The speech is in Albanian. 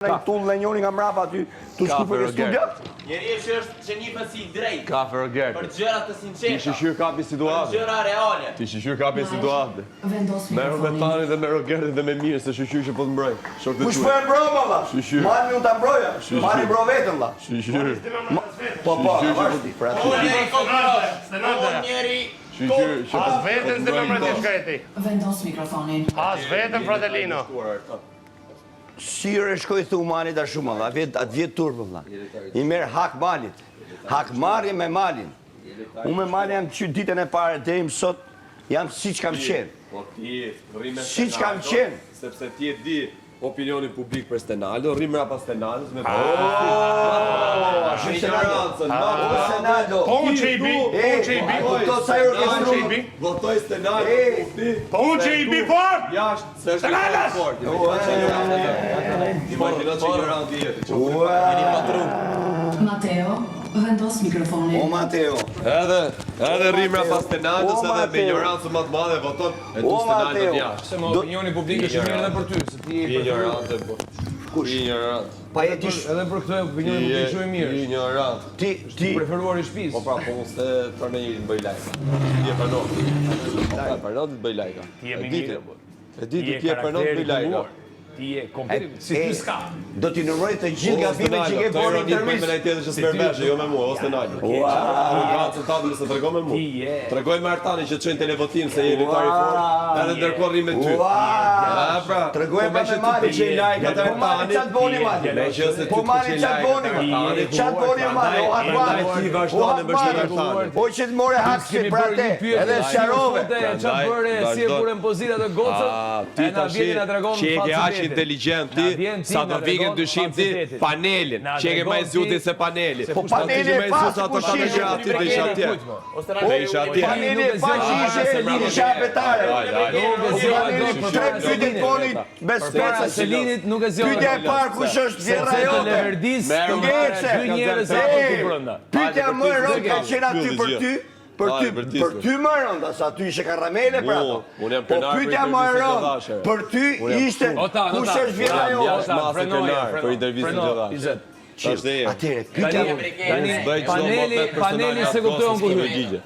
Në tull në njoni nga mrapa aty, tu shku për e studia? Njeri është që një si drejt. Ka fërgert. Për gjërat të sinqeta. Ti shqyr kapi Për situatë. gjëra reale. Ti shqyr kapi situatë. Merë me tani dhe me rogerti dhe me mirë, se shqyr që po të mbroj. Kush po e mbro, ma, Shqyr. Mani unë ta mbroja. Mani mbro vetën, la. Shqyr. Po, vazhdi, pra ty. Njeri Shqyr që As vetën dhe me mërëti shkreti. Vendos mikrofonin. As vetën, fratelino. Shire shkoj thu Manit a shumë, atë vjetë turpë, la. I merë hak Manit. Hak marri me Malin. Unë me Malin jam që ditën e pare, dhe im sot, jam si që kam qenë. Po ti, rime Si që kam qenë. Sepse ti e di opinioni publik për Stenaldo, rrim rapa Stenaldos me Senado. Po unë që i bi, po unë që i bi, Kupto sa i orkestru. Votoj Stenaldo, po unë që i bi fort! jashtë, se është një fort. Imagino që një rand jetë. Mateo, vendos mikrofonin. O Mateo. Edhe rrimra pas Stenaldos edhe me ignorancë më të madhe voton e du Stenaldo jashtë. Se më opinioni publik është mirë edhe për ty, se ti je Ignorante, po. Ignorant. Pa e ti edhe për këtë opinioni publik shumë i mirë. Ignorant. ti Preferuar i shtëpisë. Po pra, po unë se për në një të bëj lajka. Ti e përnon. Përnon të bëj lajka. Ti je mirë. E diti ti e përnon të bëj lajka. Ti je komplet si ty s'ka. do t'i numëroj të gjithë gabimet që ke bërë në Me intervistë. në tjetër që s'merr vesh, jo me mua, ose Stenaldo. Ka rezultatin se tregoj me mua. Tregoj me Artanin që të çojnë televotim se je lojtar i fortë, edhe ndërkohë rrim me ty. Pra, Tregoj me Mali që i lajka të Mali, qatë boni Mali? Po Mali qatë boni Mali? Qatë boni Mali? O Akmani? Ti vazhdoni me Artanin. O që të more hakë pra te, edhe sharove. Çfarë bëre si e burën pozitat e gocës? Ti tash që e ke aq inteligjent ti, sa do vikën dyshim ti panelin, që e ke më zgjuti se paneli. Po paneli e pas ku shishë aty dhe isha atje. Dhe isha atje. Paneli e pas isha apetare. Paneli tre pyetje boni me speca Selinit nuk e zgjodhi. Pyetja e parë kush është vjerra jote? Leverdis, Ngece. dy njerëz apo ku brenda. Pyetja më e rëndë ka qenë aty për ty. Për ty më rëndë, sa ty ishe karamele për ato. Po pyetja më e rëndë, për ty ishte kush është vjerra jote? Për intervistën gjitha. Atyre, pyetja më Paneli se kupton ku hyj.